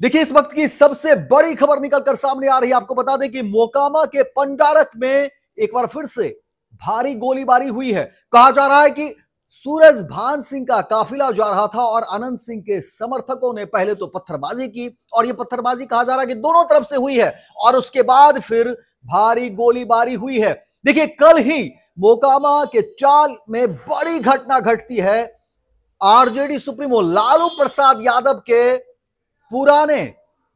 देखिए, इस वक्त की सबसे बड़ी खबर निकलकर सामने आ रही है। आपको बता दें कि मोकामा के पंडारक में एक बार फिर से भारी गोलीबारी हुई है। कहा जा रहा है कि सूरजभान सिंह का काफिला जा रहा था और अनंत सिंह के समर्थकों ने पहले तो पत्थरबाजी की, और यह पत्थरबाजी कहा जा रहा है कि दोनों तरफ से हुई है, और उसके बाद फिर भारी गोलीबारी हुई है। देखिए, कल ही मोकामा के चाल में बड़ी घटना घटती है। आरजेडी सुप्रीमो लालू प्रसाद यादव के पुराने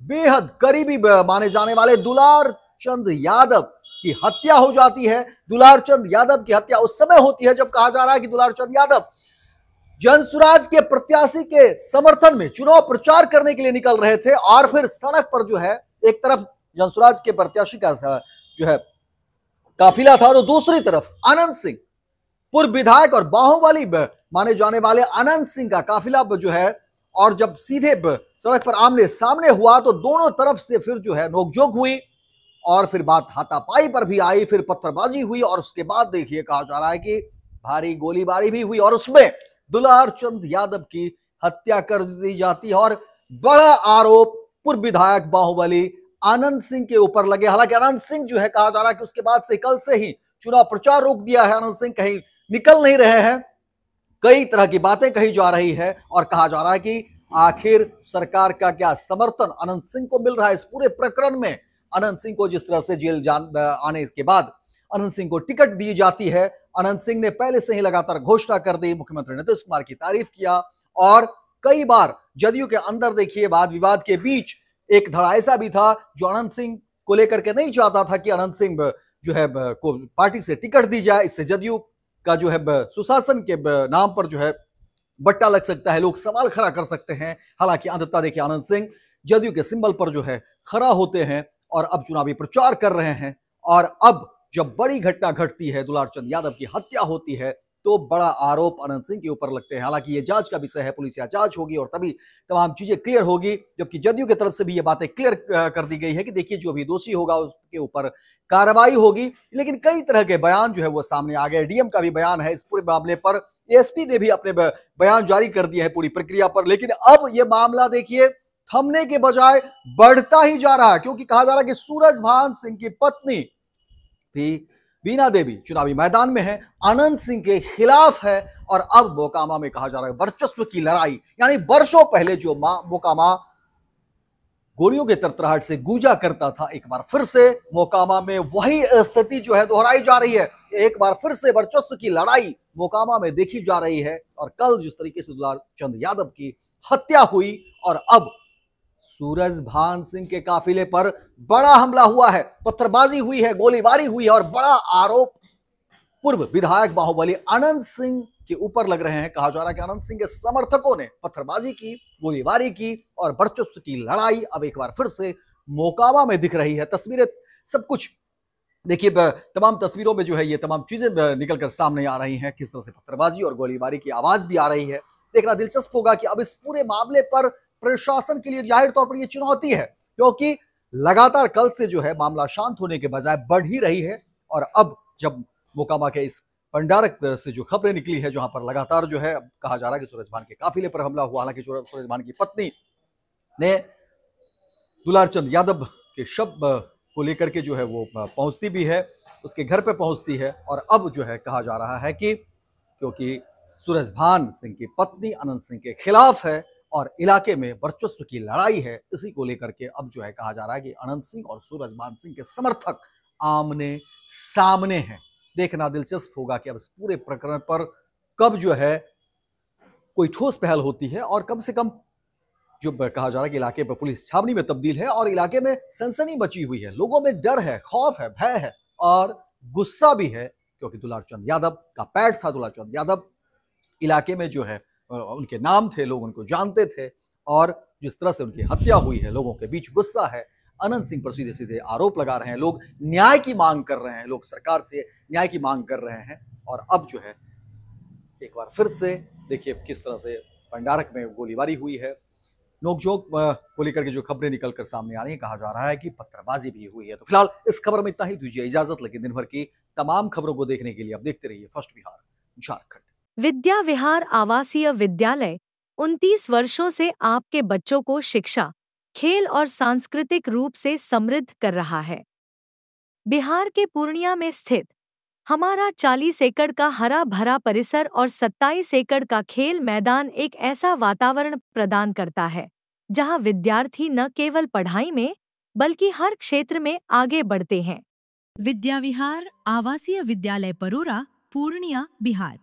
बेहद करीबी माने जाने वाले दुलार चंद यादव की हत्या हो जाती है। दुलार चंद यादव की हत्या उस समय होती है जब कहा जा रहा है कि दुलार चंद यादव जनसुराज के प्रत्याशी के समर्थन में चुनाव प्रचार करने के लिए निकल रहे थे, और फिर सड़क पर जो है एक तरफ जनसुराज के प्रत्याशी का जो है काफिला था, तो दूसरी तरफ अनंत सिंह पूर्व विधायक और बाहुबली माने जाने वाले अनंत सिंह का काफिला जो है, और जब सीधे सड़क पर आमने सामने हुआ तो दोनों तरफ से फिर जो है नोकझोंक हुई, और फिर बात हाथापाई पर भी आई, फिर पत्थरबाजी हुई, और उसके बाद देखिए कहा जा रहा है कि भारी गोलीबारी भी हुई और उसमें दुलार चंद यादव की हत्या कर दी जाती है। और बड़ा आरोप पूर्व विधायक बाहुबली अनंत सिंह के ऊपर लगे। हालांकि अनंत सिंह जो है कहा जा रहा है कि उसके बाद से कल से ही चुनाव प्रचार रोक दिया है। अनंत सिंह कहीं निकल नहीं रहे हैं, कई तरह की बातें कही जा रही है, और कहा जा रहा है कि आखिर सरकार का क्या समर्थन अनंत सिंह को मिल रहा है इस पूरे प्रकरण में। अनंत सिंह को जिस तरह से जेल आने के बाद अनंत सिंह को टिकट दी जाती है, अनंत सिंह ने पहले से ही लगातार घोषणा कर दी, मुख्यमंत्री नीतीश कुमार की तारीफ किया, और कई बार जदयू के अंदर देखिए वाद विवाद के बीच एक धड़ा ऐसा भी था जो अनंत सिंह को लेकर के नहीं चाहता था कि अनंत सिंह जो है को पार्टी से टिकट दी जाए, इससे जदयू का जो है सुशासन के नाम पर जो है बट्टा लग सकता है, लोग सवाल खड़ा कर सकते हैं। हालांकि अंततः देखिए अनंत सिंह जदयू के सिंबल पर जो है खड़ा होते हैं और अब चुनावी प्रचार कर रहे हैं। और अब जब बड़ी घटना घटती है, दुलार चंद यादव की हत्या होती है, तो बड़ा आरोप अनंत सिंह के ऊपर लगते हैं। हालांकि ये जांच का विषय है, पुलिसिया जांच होगी और तभी तमाम चीजें क्लियर होगी, जबकि जदयू की तरफ से भी ये बातें क्लियर कर दी गई है कि देखिए जो भी दोषी होगा उसके ऊपर कार्रवाई होगी। लेकिन कई तरह के बयान जो है वो सामने आ गए। डीएम का भी बयान है इस पूरे मामले पर, एसपी ने भी अपने बयान जारी कर दिए हैं पूरी प्रक्रिया पर। लेकिन अब ये मामला देखिए थमने के बजाय बढ़ता ही जा रहा है, क्योंकि कहा जा रहा है कि सूरजभान सिंह की पत्नी भी बीना देवी चुनावी मैदान में है, अनंत सिंह के खिलाफ है, और अब मोकामा में कहा जा रहा है वर्चस्व की लड़ाई। यानी वर्षों पहले जो मोकामा गोलियों के तरतराहट से गूंजा करता था, एक बार फिर से मोकामा में वही स्थिति जो है दोहराई जा रही है। एक बार फिर से वर्चस्व की लड़ाई मोकामा में देखी जा रही है। और कल जिस तरीके से दुलार चंद यादव की हत्या हुई, और अब सूरजभान सिंह के काफिले पर बड़ा हमला हुआ है, पत्थरबाजी हुई है, गोलीबारी हुई है, और बड़ा आरोप पूर्व विधायक बाहुबली अनंत सिंह के ऊपर लग रहे हैं। कहा जा रहा है कि अनंत सिंह के समर्थकों ने पत्थरबाजी की, गोलीबारी की, और वर्चस्व की लड़ाई अब एक बार फिर से मोकामा में दिख रही है। तस्वीरें सब कुछ देखिए, तमाम तस्वीरों में जो है ये तमाम चीजें निकलकर सामने आ रही हैं, किस तरह से पत्थरबाजी और गोलीबारी की आवाज भी आ रही है। देखना दिलचस्प होगा कि अब इस पूरे मामले पर प्रशासन के लिए जाहिर तौर पर यह चुनौती है, क्योंकि लगातार कल से जो है मामला शांत होने के बजाय बढ़ ही रही है। और अब जब मोकामा के इस पंडारक से जो खबरें निकली है, जहां पर लगातार जो है कहा जा रहा है कि सूरजभान के काफिले पर हमला हुआ, हालांकि सूरजभान की पत्नी ने दुलार चंद यादव के शव को लेकर के जो है वो पहुंचती भी है, उसके घर पे पहुंचती है। और अब जो है कहा जा रहा है कि क्योंकि सूरजभान सिंह की पत्नी अनंत सिंह के खिलाफ है और इलाके में वर्चस्व की लड़ाई है, इसी को लेकर के अब जो है कहा जा रहा है कि अनंत सिंह और सूरजभान सिंह के समर्थक आमने सामने हैं। देखना दिलचस्प होगा कि अब इस पूरे प्रकरण पर कब जो है कोई ठोस पहल होती है, और कम से कम जो कहा जा रहा है कि इलाके पर पुलिस छावनी में तब्दील है और इलाके में सनसनी मची हुई है, लोगों में डर है, खौफ है, भय है और गुस्सा भी है, क्योंकि दुलार चंद यादव का पैठ था। दुलार चंद यादव इलाके में जो है उनके नाम थे, लोग उनको जानते थे, और जिस तरह से उनकी हत्या हुई है, लोगों के बीच गुस्सा है। अनंत सिंह पर सीधे सीधे आरोप लगा रहे हैं लोग, न्याय की मांग कर रहे हैं लोग, सरकार से न्याय की मांग कर रहे हैं। और अब जो है एक बार फिर से देखिए किस तरह से पंडारक में गोलीबारी हुई है, नोकझोंक को लेकर के जो खबरें निकलकर सामने आ रही हैं, कहा जा रहा है कि पत्थरबाजी भी हुई है। तो फिलहाल इस खबर में इतना ही, दीजिए इजाजत, लेकिन दिन भर की तमाम खबरों को देखने के लिए आप देखते रहिए फर्स्ट बिहार झारखंड। विद्या विहार आवासीय विद्यालय 29 वर्षों से आपके बच्चों को शिक्षा, खेल और सांस्कृतिक रूप से समृद्ध कर रहा है। बिहार के पूर्णिया में स्थित हमारा 40 एकड़ का हरा भरा परिसर और 27 एकड़ का खेल मैदान एक ऐसा वातावरण प्रदान करता है जहां विद्यार्थी न केवल पढ़ाई में बल्कि हर क्षेत्र में आगे बढ़ते हैं। विद्या विहार आवासीय विद्यालय परोरा, पूर्णिया, बिहार।